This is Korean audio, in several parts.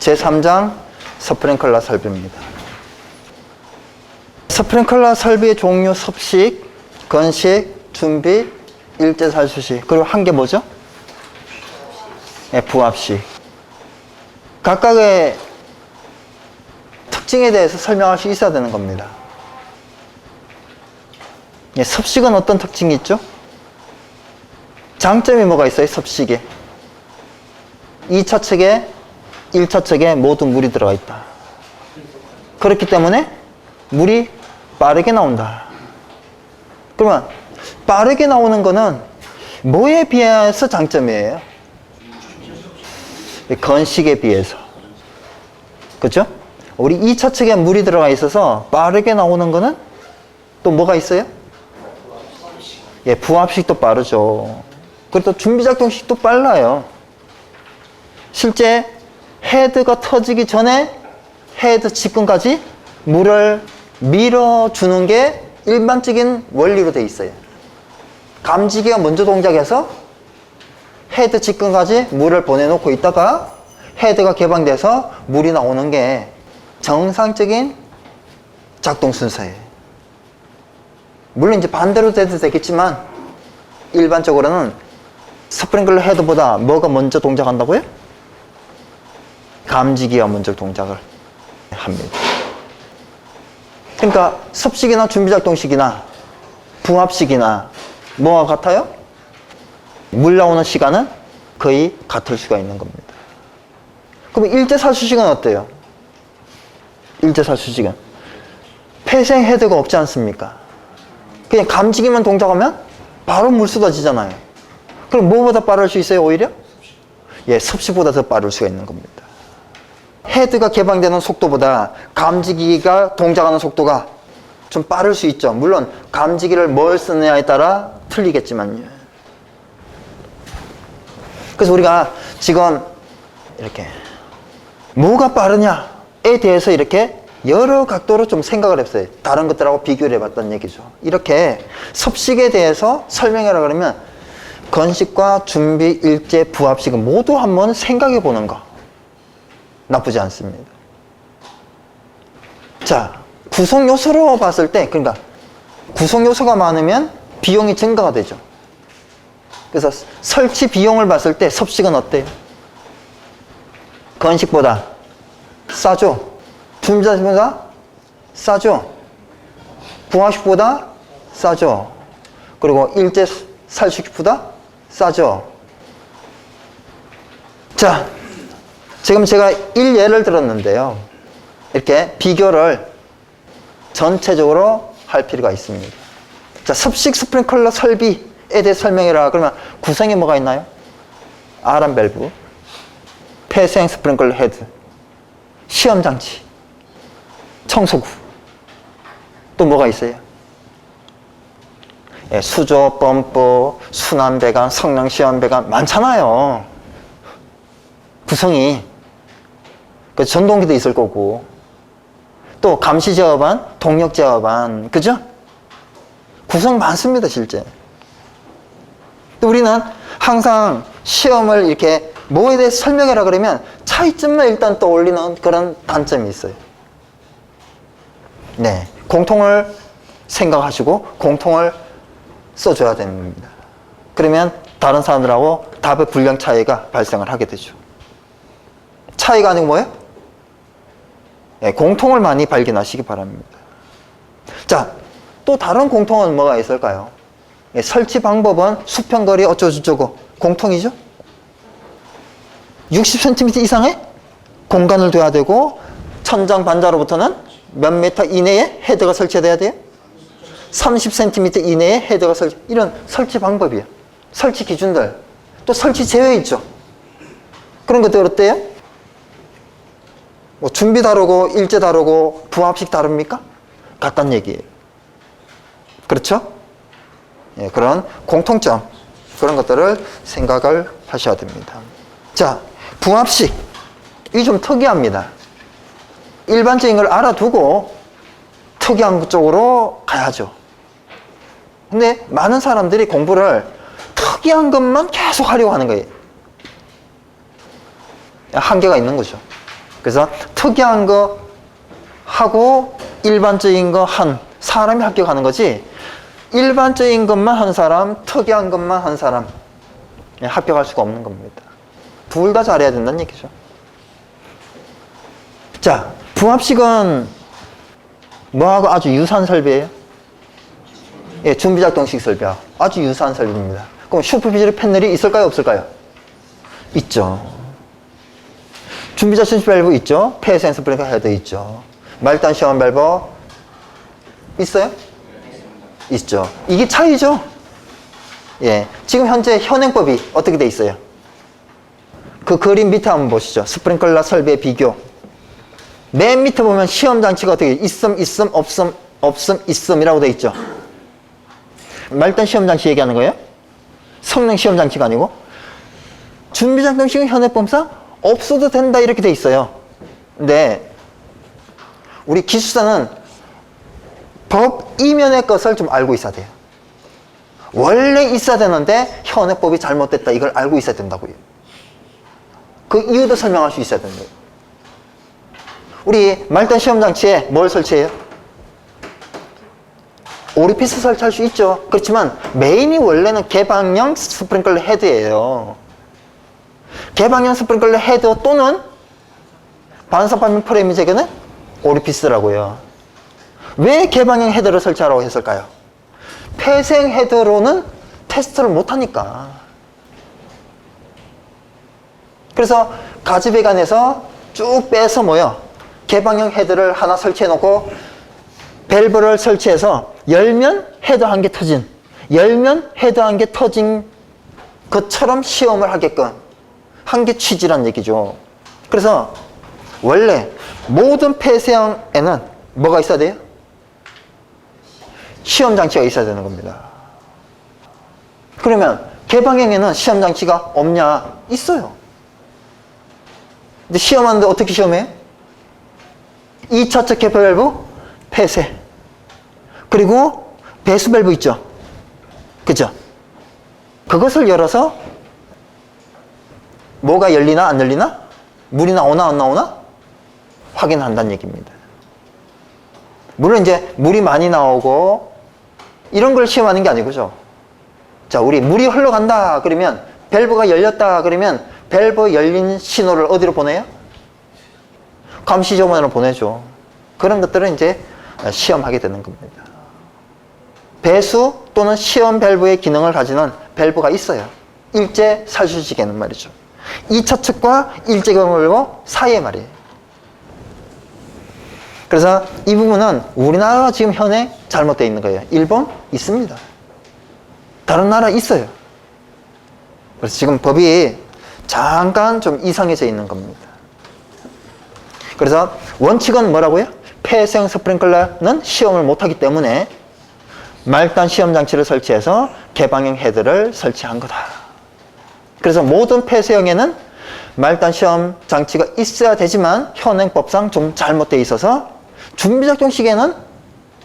제3장 스프링클러 설비입니다. 스프링클러 설비의 종류 섭식, 건식, 준비, 일제살수식, 그리고 한 개 뭐죠? 부합식. 각각의 특징에 대해서 설명할 수 있어야 되는 겁니다. 섭식은 어떤 특징이 있죠? 장점이 뭐가 있어요? 섭식에 2차 측에 1차 측에 모두 물이 들어가 있다. 그렇기 때문에 물이 빠르게 나온다. 그러면 빠르게 나오는 거는 뭐에 비해서 장점이에요? 건식에 비해서. 그렇죠? 우리 2차 측에 물이 들어가 있어서 빠르게 나오는 거는 또 뭐가 있어요? 부합식도 빠르죠. 그리고 또 준비작동식도 빨라요. 실제 헤드가 터지기 전에 헤드 직근까지 물을 밀어주는 게 일반적인 원리로 돼 있어요. 감지기가 먼저 동작해서 헤드 직근까지 물을 보내놓고 있다가 헤드가 개방돼서 물이 나오는 게 정상적인 작동 순서예요. 물론 이제 반대로 돼도 되겠지만 일반적으로는 스프링클러 헤드보다 뭐가 먼저 동작한다고요? 감지기가 먼저 동작을 합니다. 그러니까 섭식이나 준비작동식이나 부합식이나 뭐와 같아요? 물 나오는 시간은 거의 같을 수가 있는 겁니다. 그럼 일제살수식은 어때요? 일제살수식은 폐생 헤드가 없지 않습니까? 그냥 감지기만 동작하면 바로 물 쏟아지잖아요. 그럼 뭐보다 빠를 수 있어요, 오히려? 섭식보다 더 빠를 수가 있는 겁니다. 헤드가 개방되는 속도보다 감지기가 동작하는 속도가 좀 빠를 수 있죠. 물론 감지기를 뭘 쓰느냐에 따라 틀리겠지만요. 그래서 우리가 지금 이렇게 뭐가 빠르냐에 대해서 이렇게 여러 각도로 좀 생각을 했어요. 다른 것들하고 비교를 해봤다는 얘기죠. 이렇게 섭식에 대해서 설명하라 그러면 건식과 준비, 일제, 부합식은 모두 한번 생각해 보는 거 나쁘지 않습니다. 자, 구성 요소로 봤을 때, 그러니까 구성 요소가 많으면 비용이 증가가 되죠. 그래서 설치 비용을 봤을 때 섭식은 어때요? 건식보다 싸죠? 준비자식보다 싸죠? 부합식보다 싸죠? 그리고 일제 살수식보다 싸죠? 자, 지금 제가 1예를 들었는데요. 이렇게 비교를 전체적으로 할 필요가 있습니다. 자, 섭식 스프링클러 설비에 대해 설명해라. 그러면 구성에 뭐가 있나요? R암 밸브, 폐생 스프링클러 헤드, 시험장치, 청소구. 또 뭐가 있어요? 수조, 펌프, 순환배관, 성능시험배관 많잖아요. 구성이. 전동기도 있을 거고, 또 감시 제어반, 동력 제어반, 그죠? 구성 많습니다, 실제. 또 우리는 항상 시험을 이렇게 뭐에 대해 설명해라 그러면 차이점만 일단 떠올리는 그런 단점이 있어요. 네, 공통을 생각하시고 공통을 써줘야 됩니다. 그러면 다른 사람들하고 답의 분량 차이가 발생을 하게 되죠. 차이가 아니고 뭐예요? 공통을 많이 발견하시기 바랍니다. 자, 또 다른 공통은 뭐가 있을까요? 설치 방법은 수평거리 어쩌고저쩌고 공통이죠? 60cm 이상의 공간을 둬야 되고 천장 반자로부터는 몇 미터 이내에 헤드가 설치돼야 돼요? 30cm 이내에 헤드가 설치, 이런 설치 방법이에요. 설치 기준들, 또 설치 제외 있죠? 그런 것들 어때요? 뭐 준비 다르고 일제 다르고 부합식 다릅니까? 같다는 얘기예요. 그렇죠? 그런 공통점, 그런 것들을 생각을 하셔야 됩니다. 자, 부합식, 이게 좀 특이합니다. 일반적인 걸 알아두고 특이한 쪽으로 가야죠. 근데 많은 사람들이 공부를 특이한 것만 계속 하려고 하는 거예요. 한계가 있는 거죠. 그래서 특이한 거 하고 일반적인 거 한 사람이 합격하는 거지, 일반적인 것만 한 사람, 특이한 것만 한 사람 합격할 수가 없는 겁니다. 둘 다 잘해야 된다는 얘기죠. 자, 부합식은 뭐하고 아주 유사한 설비예요? 예, 준비작동식 설비하고 아주 유사한 설비입니다. 그럼 슈퍼피즈리 패널이 있을까요? 없을까요? 있죠. 준비작동식 밸브 있죠. 폐쇄 스프링클 헤드 있죠. 말단 시험 밸브 있어요? 있죠. 이게 차이죠. 예, 지금 현재 현행법이 어떻게 돼 있어요? 그 그림 밑에 한번 보시죠. 스프링클러 설비의 비교. 맨 밑에 보면 시험 장치가 어떻게 있음, 없음, 없음, 있음이라고 돼 있죠. 말단 시험 장치 얘기하는 거예요? 성능 시험 장치가 아니고. 준비작동식은 현행법상 없어도 된다 이렇게 돼 있어요. 근데 우리 기술사는 법 이면의 것을 좀 알고 있어야 돼요. 원래 있어야 되는데 현행법이 잘못됐다 이걸 알고 있어야 된다고요. 그 이유도 설명할 수 있어야 된다고요. 우리 말단 시험 장치에 뭘 설치해요? 오리피스 설치할 수 있죠. 그렇지만 메인이 원래는 개방형 스프링클러 헤드예요. 개방형 스프링클러 헤드 또는 반사판면 프레임 제거는 오리피스라고요. 왜 개방형 헤드를 설치하라고 했을까요? 폐쇄형 헤드로는 테스트를 못하니까. 그래서 가지배관에서 쭉 빼서 뭐요? 개방형 헤드를 하나 설치해 놓고 밸브를 설치해서 열면 헤드 한 개 터진, 열면 헤드 한 개 터진 것처럼 시험을 하게끔 한 게 취지란 얘기죠. 그래서 원래 모든 폐쇄형에는 뭐가 있어야 돼요? 시험 장치가 있어야 되는 겁니다. 그러면 개방형에는 시험 장치가 없냐? 있어요. 근데 시험하는데 어떻게 시험해요? 2차측 개폐 밸브 폐쇄, 그리고 배수 밸브 있죠. 그죠? 그것을 열어서 뭐가 열리나 안 열리나? 물이 나오나 안 나오나? 확인한다는 얘기입니다. 물론 이제 물이 많이 나오고 이런 걸 시험하는 게 아니고죠. 자, 우리 물이 흘러간다 그러면, 밸브가 열렸다 그러면 밸브 열린 신호를 어디로 보내요? 감시 조건으로 보내죠. 그런 것들은 이제 시험하게 되는 겁니다. 배수 또는 시험 밸브의 기능을 가지는 밸브가 있어요. 일제 살수식에는 말이죠. 2차 측과 일제 밸브 사이에 말이에요. 그래서 이 부분은 우리나라가 지금 현행 잘못되어 있는 거예요. 일본 있습니다. 다른 나라 있어요. 그래서 지금 법이 잠깐 좀 이상해져 있는 겁니다. 그래서 원칙은 뭐라고요? 폐쇄형 스프링클러는 시험을 못하기 때문에 말단 시험 장치를 설치해서 개방형 헤드를 설치한 거다. 그래서 모든 폐쇄형에는 말단 시험 장치가 있어야 되지만 현행법상 좀 잘못되어 있어서 준비작동식에는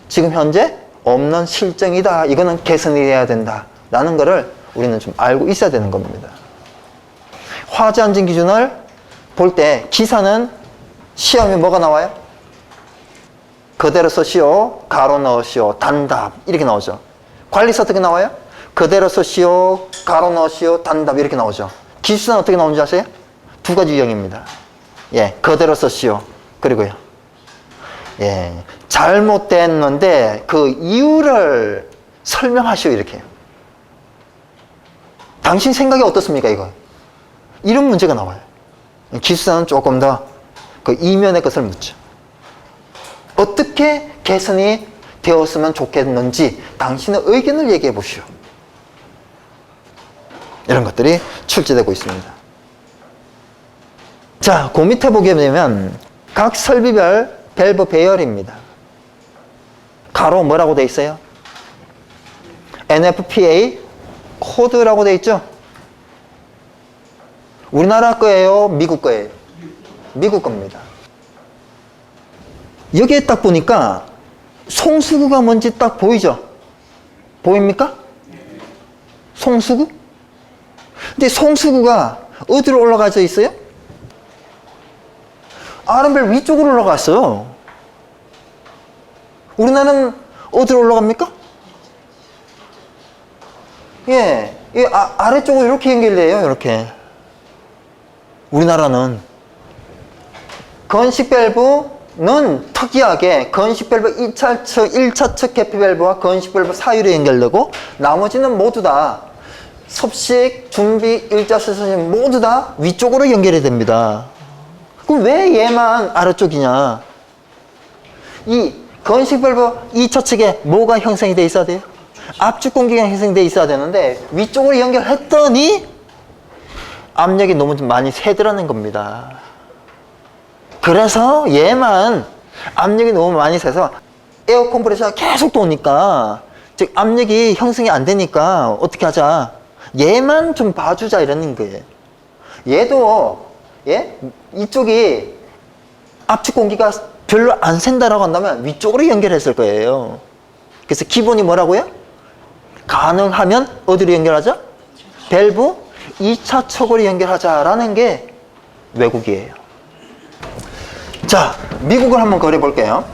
지금 현재 없는 실정이다. 이거는 개선이 돼야 된다. 라는 거를 우리는 좀 알고 있어야 되는 겁니다. 화재 안전 기준을 볼 때 기사는 시험에 뭐가 나와요? 그대로 쓰시오, 가로 넣으시오, 단답 이렇게 나오죠. 관리사 어떻게 나와요? 그대로 쓰시오, 가로 넣으시오, 단답 이렇게 나오죠. 기술사는 어떻게 나오는지 아세요? 두 가지 유형입니다. 예, 그대로 쓰시오. 그리고요. 예, 잘못됐는데 그 이유를 설명하시오 이렇게. 당신 생각이 어떻습니까 이거? 이런 문제가 나와요. 기술사는 조금 더 그 이면의 것을 묻죠. 어떻게 개선이 되었으면 좋겠는지 당신의 의견을 얘기해 보시오. 이런 것들이 출제되고 있습니다. 자, 그 밑에 보게 되면 각 설비별 밸브 배열입니다. 가로 뭐라고 돼 있어요? NFPA 코드라고 돼 있죠? 우리나라 거예요? 미국 거예요? 미국 겁니다. 여기에 딱 보니까 송수구가 뭔지 딱 보이죠? 보입니까? 송수구? 근데 송수구가 어디로 올라가져 있어요? 아름벨 위쪽으로 올라갔어요. 우리나라는 어디로 올라갑니까? 예, 이 아래쪽으로 이렇게 연결돼요. 이렇게. 우리나라는 건식 밸브는 특이하게 건식 밸브 1차측 개폐 밸브와 건식 밸브 사이로 연결되고 나머지는 모두 다 섭식, 중비, 일자수선 모두 다 위쪽으로 연결이 됩니다. 그럼 왜 얘만 아래쪽이냐? 이 건식 밸브 2차 측에 뭐가 형성이 돼 있어야 돼요? 압축 공기가 형성돼 있어야 되는데 위쪽으로 연결했더니 압력이 너무 좀 많이 새더라는 겁니다. 그래서 얘만 압력이 너무 많이 새서 에어 컴프레서가 계속 도니까 즉 압력이 형성이 안 되니까 어떻게 하자? 얘만 좀 봐주자 이러는 거예요. 얘도 예? 이쪽이 압축 공기가 별로 안 샌다라고 한다면 위쪽으로 연결했을 거예요. 그래서 기본이 뭐라고요? 가능하면 어디로 연결하자? 밸브 2차 척으로 연결하자라는 게 외국이에요. 자, 미국을 한번 그려 볼게요.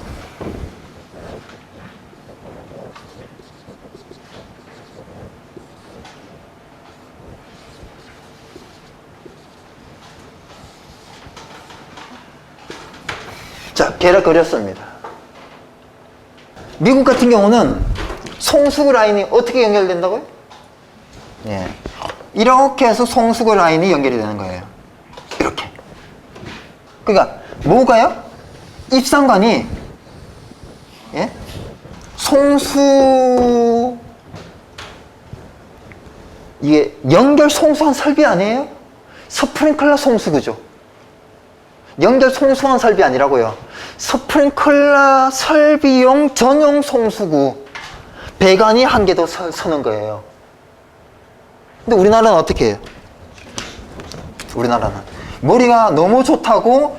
자, 걔를 그렸습니다. 미국 같은 경우는 송수구 라인이 어떻게 연결된다고요? 예. 이렇게 해서 송수구 라인이 연결이 되는 거예요. 이렇게. 그러니까 뭐가요? 입상관이 예? 송수 이게 연결 송수한 설비 아니에요? 스프링클러 송수구죠. 연결 송수한 설비 아니라고요. 스프링클러 설비용 전용 송수구 배관이 한 개 더 서는 거예요. 근데 우리나라는 어떻게 해요? 우리나라는 머리가 너무 좋다고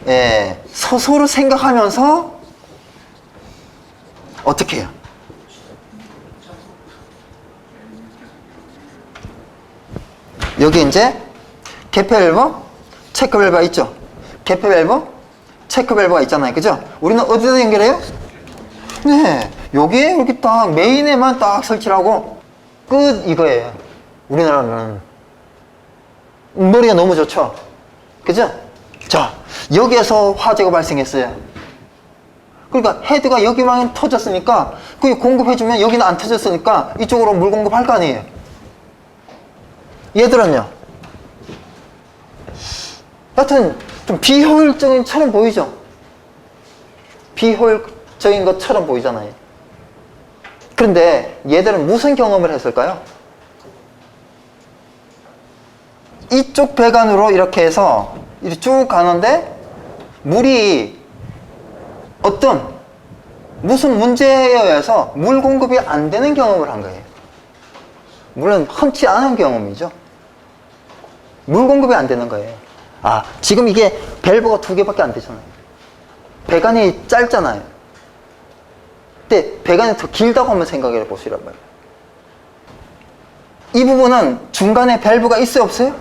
예, 서서로 생각하면서 어떻게 해요? 여기 이제 개폐 밸브, 체크 밸브가 있죠. 개폐 밸브, 체크 밸브가 있잖아요. 그죠? 우리는 어디다 연결해요? 네, 여기에 이렇게 딱 메인에만 딱 설치를 하고 끝 이거예요. 우리나라는 머리가 너무 좋죠. 그죠? 자, 여기에서 화재가 발생했어요. 그러니까 헤드가 여기만 터졌으니까 그게 공급해주면 여기는 안 터졌으니까 이쪽으로 물 공급할 거 아니에요. 얘들은요. 하여튼 좀 비효율적인 처럼 보이죠? 비효율적인 것처럼 보이잖아요. 그런데 얘들은 무슨 경험을 했을까요? 이쪽 배관으로 이렇게 해서 이렇게 쭉 가는데 물이 어떤 무슨 문제에 의해서 물 공급이 안 되는 경험을 한 거예요. 물론 흔치 않은 경험이죠. 물 공급이 안 되는 거예요. 아, 지금 이게 밸브가 2개밖에 안 되잖아요. 배관이 짧잖아요. 근데 배관이 더 길다고 한번 생각해 보시란 말이에요. 이 부분은 중간에 밸브가 있어요, 없어요?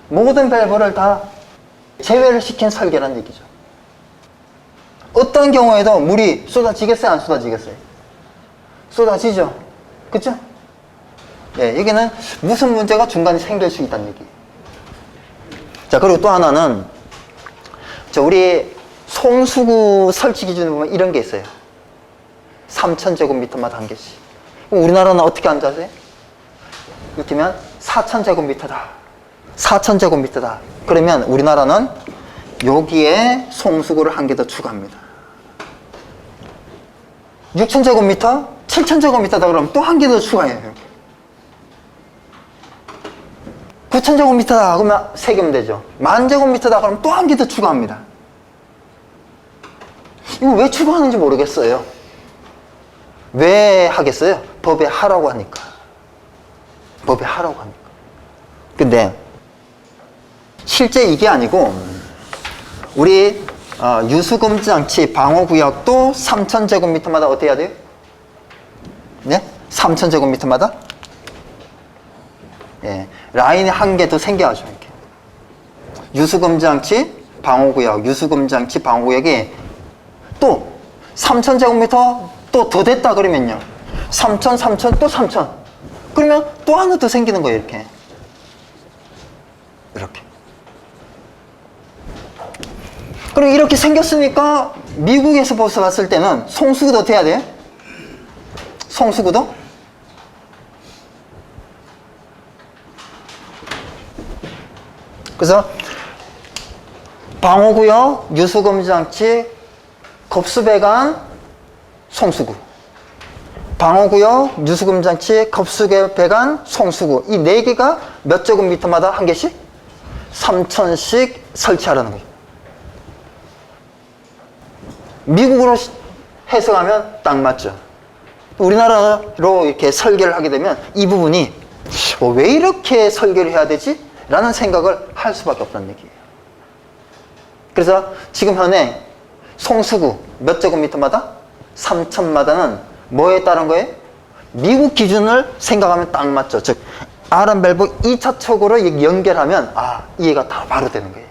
모든 밸브를 다 제외를 시킨 설계라는 얘기죠. 어떤 경우에도 물이 쏟아지겠어요, 안 쏟아지겠어요? 쏟아지죠. 그쵸? 예, 여기는 무슨 문제가 중간에 생길 수 있다는 얘기예요. 자, 그리고 또 하나는 우리 송수구 설치 기준을 보면 이런 게 있어요. 3,000제곱미터마다 한 개씩. 그럼 우리나라는 어떻게 앉아세요? 이렇게 하면 4,000제곱미터다. 4,000제곱미터다. 그러면 우리나라는 여기에 송수구를 한 개 더 추가합니다. 6,000제곱미터, 7,000제곱미터다 그러면 또 한 개 더 추가해요. 이렇게. 9,000제곱미터다 그러면 3개면 되죠. 10,000제곱미터다 그러면 또 한 개 더 추가합니다. 이거 왜 추가하는지 모르겠어요. 왜 하겠어요? 법에 하라고 하니까. 법에 하라고 하니까. 근데 실제 이게 아니고 우리 유수금지장치 방호구역도 3,000제곱미터마다 어떻게 해야 돼요? 네? 3,000제곱미터마다 예, 라인이 한 개 더 생겨야죠. 이렇게 유수검장치 방호구역, 유수검장치 방호구역이 또 3,000제곱미터 또 더 됐다 그러면요. 3,000, 3,000, 또 3,000. 그러면 또 하나 더 생기는 거예요, 이렇게. 이렇게. 그럼 이렇게 생겼으니까 미국에서 봤을 때는 송수구도 돼야 돼요? 송수구도? 그래서 방호구역, 유수검장치, 겁수배관, 송수구. 방호구역, 유수검장치, 겁수배관, 송수구. 이 네 개가 몇 제곱미터마다 한 개씩? 3,000씩 설치하라는 거예요. 미국으로 해석하면 딱 맞죠. 우리나라로 이렇게 설계를 하게 되면 이 부분이 왜 이렇게 설계를 해야 되지? 라는 생각을 할 수밖에 없다는 얘기예요. 그래서 지금 현행 송수구 몇 제곱미터마다? 3,000마다는 뭐에 따른 거예요? 미국 기준을 생각하면 딱 맞죠. 즉 아람 밸브 2차 척으로 연결하면 이해가 다 바로 되는 거예요.